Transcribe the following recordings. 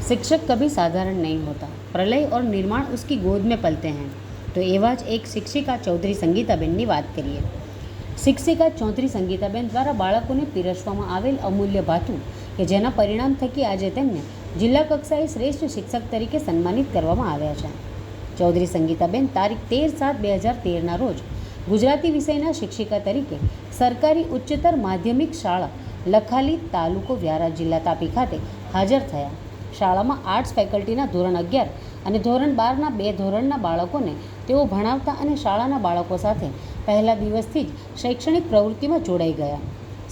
शिक्षक कभी साधारण नहीं होता। प्रलय और निर्माण उसकी गोद में पलते हैं। तो एवा ज एक शिक्षिका चौधरी संगीताबेननी वात करीए। शिक्षिका चौधरी संगीताबेन द्वारा बाळकोने पीरसवामां आवेल अमूल्य भाथुं के जेना परिणाम थकी आजे तेમને जिल्ला कक्षाए श्रेष्ठ शिक्षक तरीके सन्मानित करवामां આવ્યા છે। चौधरी संगीताबेन तारीख 13/7/2013 रोज गुजराती विषयना शिक्षिका तरीके सरकारी उच्चतर माध्यमिक शाळा लखाली तालुको व्यारा जिल्ला तापी खाते हाजर थया। शाळामां आर्ट्स फेकल्टीना ધોરણ 11 અને ધોરણ 12ના 2 ધોરણના બાળકોને તેઓ ભણાવતા અને શાળાના બાળકો સાથે પહેલા દિવસથી જ શૈક્ષણિક પ્રવૃત્તિમાં જોડાઈ ગયા।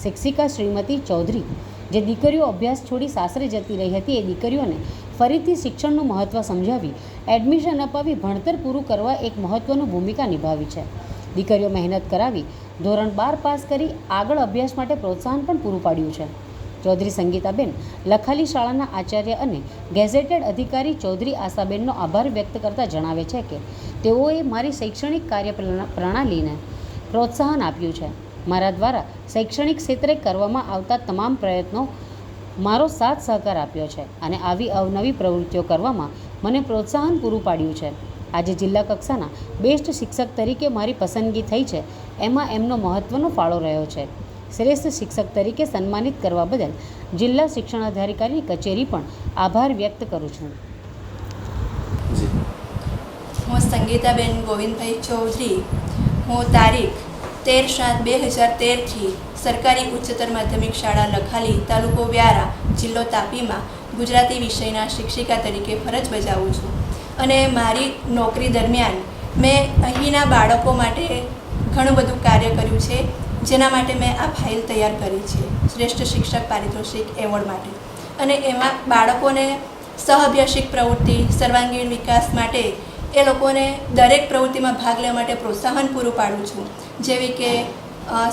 શિક્ષિકા શ્રીમતી ચૌધરી જે દીકરીઓ અભ્યાસ છોડી સાસરે જતી રહી હતી એ દીકરીઓને ફરીથી શિક્ષણનું મહત્ત્વ સમજાવી એડમિશન અપાવી ભણતર પૂરું કરવા એક મહત્ત્વની ભૂમિકા નિભાવી છે। દીકરીઓ મહેનત કરાવી ધોરણ 12 પાસ કરી આગળ અભ્યાસ માટે પ્રોત્સાહન પણ પૂરું પાડ્યું છે। चौधरी संगीताबेन लखाली शाळाना आचार्य अने गेजेटेड अधिकारी चौधरी आशाबेननो आभार व्यक्त करता जणावे छे के तेओए मारी शैक्षणिक कार्यप्रणालीने प्रोत्साहन आप्युं छे। मारा द्वारा शैक्षणिक क्षेत्रे करवामां आवता तमाम प्रयत्नों मारो साथ सहकार आप्यो छे अने आवी अवनवी प्रवृत्तिओ करवामां मने प्रोत्साहन पूरुं पाड्युं छे। आज जिल्ला कक्षाना बेस्ट शिक्षक तरीके मारी पसंदगी थई छे एमां एमनो महत्वनो फाळो रह्यो छे। श्रेष्ठ शिक्षक तरीके सन्मानित करवा बदल जिल्ला शिक्षणाधिकारी कचेरी पण आभार व्यक्त करूँ छूँ। हूँ संगीताबेन गोविंदभाई चौधरी हूँ तारीख 13/7/2013 थी सरकारी उच्चतर माध्यमिक शाळा लखाली तालुको व्यारा जिल्लो तापी में गुजराती विषयना शिक्षिका तरीके फरज बजावुं छूं अने मारी नौकरी दरमियान मैं अहींना बाळको माटे घणुं बधुं कार्य कर्युं छे जेना माटे मैं आ फाइल तैयार करी छे श्रेष्ठ शिक्षक पारितोषिक एवोर्ड माटे अने एमां बाळकोने सहअभ्यासिक प्रवृत्ति सर्वांगीण विकास माटे ए लोकोने दरेक प्रवृत्तिमां भाग लेवा माटे प्रोत्साहन पूरुं पाडुं छुं जेवी के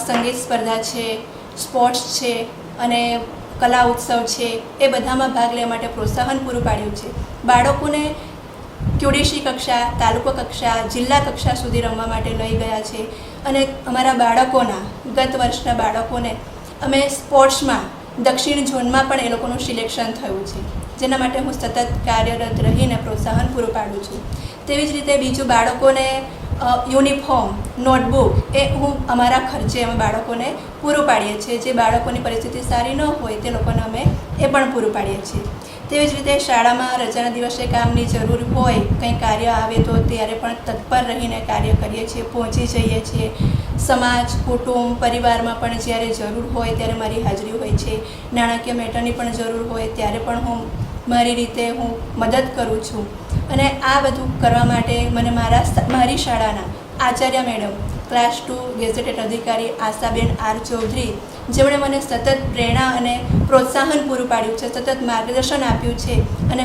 संगीत स्पर्धा छे स्पोर्ट्स छे अने कला उत्सव छे ए बधामां भाग लेवा माटे प्रोत्साहन पूरुं पाड्युं छे। बाळकोने क्यूडीसी कक्षा तालुका कक्षा जिल्ला कक्षा सुधी रमवा माटे लई गया छे अने अमारा बाळकोना गत वर्षना बाळकोने अमे स्पोर्ट्समां दक्षिण झोનમાં પણ એ લોકોનું સિલેક્શન થયું છે જેના માટે હું સતત કાર્યરત રહીને પ્રોત્સાહન પૂરું પાડું છું। તેવી જ રીતે બીજું બાળકોને યુનિફોર્મ નોટબુક એ હું અમારા ખર્ચે અમે બાળકોને પૂરું પાડીએ છીએ। જે બાળકોની પરિસ્થિતિ સારી ન હોય તે લોકોને અમે એ પણ પૂરું પાડીએ છીએ। તેવી જ રીતે શાળામાં રજાના દિવસે કામની જરૂર હોય કંઈ કાર્ય આવે તો ત્યારે પણ તત્પર રહીને કાર્ય કરીએ છીએ પહોંચી જઈએ છીએ। સમાજ કુટુંબ પરિવારમાં પણ જ્યારે જરૂર હોય ત્યારે મારી હાજરી હોય છે। નાણાકીય મેટરની પણ જરૂર હોય ત્યારે પણ હું મારી રીતે હું મદદ કરું છું અને આ બધું કરવા માટે મને મારી શાળાના આચાર્ય મેડમ ક્લાસ 2 ગેઝેટેડ અધિકારી આશાબેન આર ચૌધરી જેમણે મને સતત પ્રેરણા અને પ્રોત્સાહન પૂરું પાડ્યું છે સતત માર્ગદર્શન આપ્યું છે અને